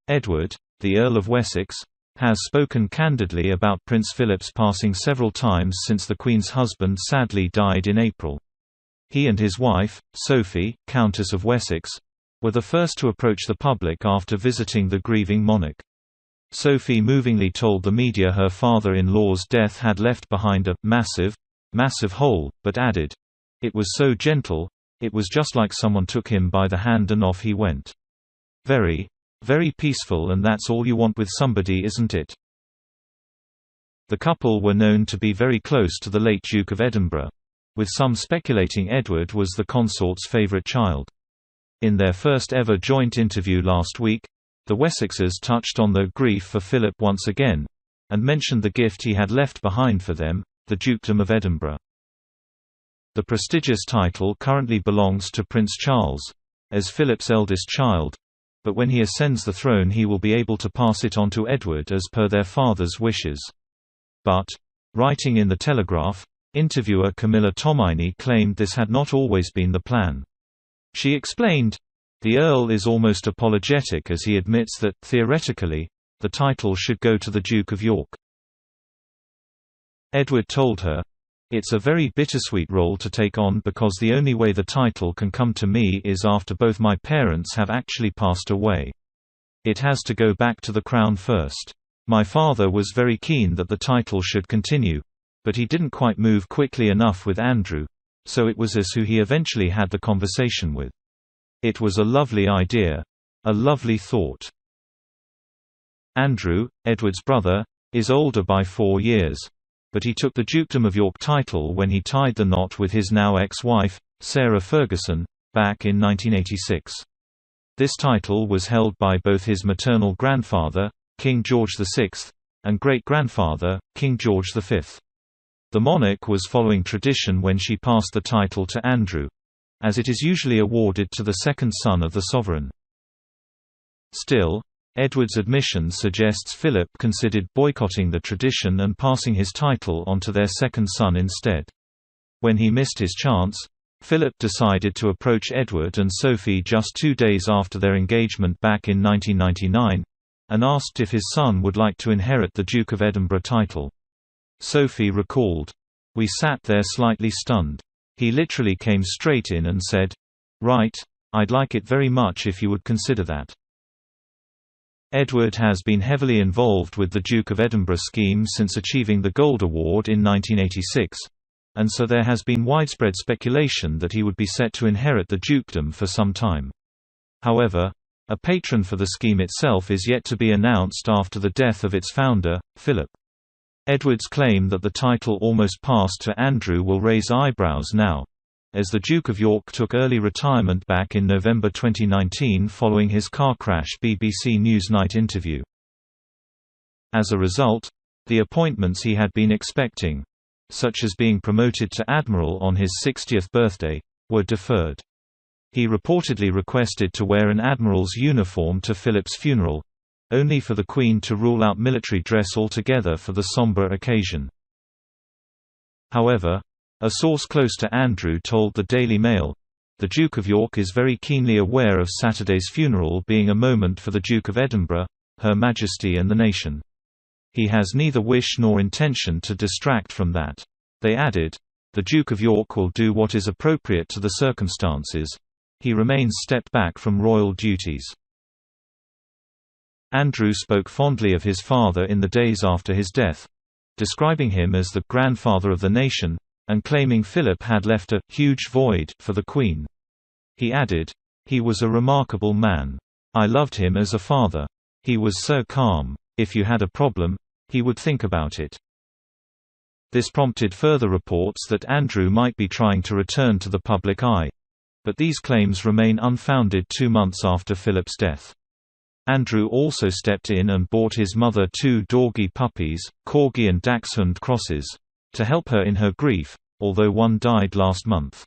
Edward, the Earl of Wessex, has spoken candidly about Prince Philip's passing several times since the Queen's husband sadly died in April. He and his wife, Sophie, Countess of Wessex, were the first to approach the public after visiting the grieving monarch. Sophie movingly told the media her father-in-law's death had left behind a massive hole, but added, "It was so gentle, it was just like someone took him by the hand and off he went. Very, very peaceful, and that's all you want with somebody, isn't it?" The couple were known to be very close to the late Duke of Edinburgh, with some speculating Edward was the consort's favourite child. In their first ever joint interview last week, the Wessexes touched on their grief for Philip once again, and mentioned the gift he had left behind for them, the Dukedom of Edinburgh. The prestigious title currently belongs to Prince Charles, as Philip's eldest child, but when he ascends the throne he will be able to pass it on to Edward as per their father's wishes. But, writing in The Telegraph, interviewer Camilla Tomaini claimed this had not always been the plan. She explained, "The Earl is almost apologetic as he admits that, theoretically, the title should go to the Duke of York." Edward told her, "It's a very bittersweet role to take on because the only way the title can come to me is after both my parents have actually passed away. It has to go back to the Crown first. My father was very keen that the title should continue, but he didn't quite move quickly enough with Andrew, so it was us who he eventually had the conversation with. It was a lovely idea. A lovely thought." Andrew, Edward's brother, is older by 4 years, but he took the Dukedom of York title when he tied the knot with his now ex-wife, Sarah Ferguson, back in 1986. This title was held by both his maternal grandfather, King George VI, and great-grandfather, King George V. The monarch was following tradition when she passed the title to Andrew, as it is usually awarded to the second son of the sovereign. Still, Edward's admission suggests Philip considered boycotting the tradition and passing his title on to their second son instead. When he missed his chance, Philip decided to approach Edward and Sophie just 2 days after their engagement back in 1999, and asked if his son would like to inherit the Duke of Edinburgh title. Sophie recalled, "We sat there slightly stunned. He literally came straight in and said, 'Right, I'd like it very much if you would consider that.'" Edward has been heavily involved with the Duke of Edinburgh scheme since achieving the Gold Award in 1986, and so there has been widespread speculation that he would be set to inherit the dukedom for some time. However, a patron for the scheme itself is yet to be announced after the death of its founder, Philip. Edward's claim that the title almost passed to Andrew will raise eyebrows now, as the Duke of York took early retirement back in November 2019 following his car crash BBC Newsnight interview. As a result, the appointments he had been expecting, such as being promoted to Admiral on his 60th birthday, were deferred. He reportedly requested to wear an admiral's uniform to Philip's funeral, only for the Queen to rule out military dress altogether for the sombre occasion. However, a source close to Andrew told the Daily Mail, "The Duke of York is very keenly aware of Saturday's funeral being a moment for the Duke of Edinburgh, Her Majesty and the nation. He has neither wish nor intention to distract from that." They added, "The Duke of York will do what is appropriate to the circumstances. He remains stepped back from royal duties." Andrew spoke fondly of his father in the days after his death, describing him as the grandfather of the nation, and claiming Philip had left a huge void for the Queen. He added, "He was a remarkable man. I loved him as a father. He was so calm. If you had a problem, he would think about it." This prompted further reports that Andrew might be trying to return to the public eye, but these claims remain unfounded 2 months after Philip's death. Andrew also stepped in and bought his mother 2 Dorgie puppies, Corgi and Dachshund crosses, to help her in her grief, although one died last month.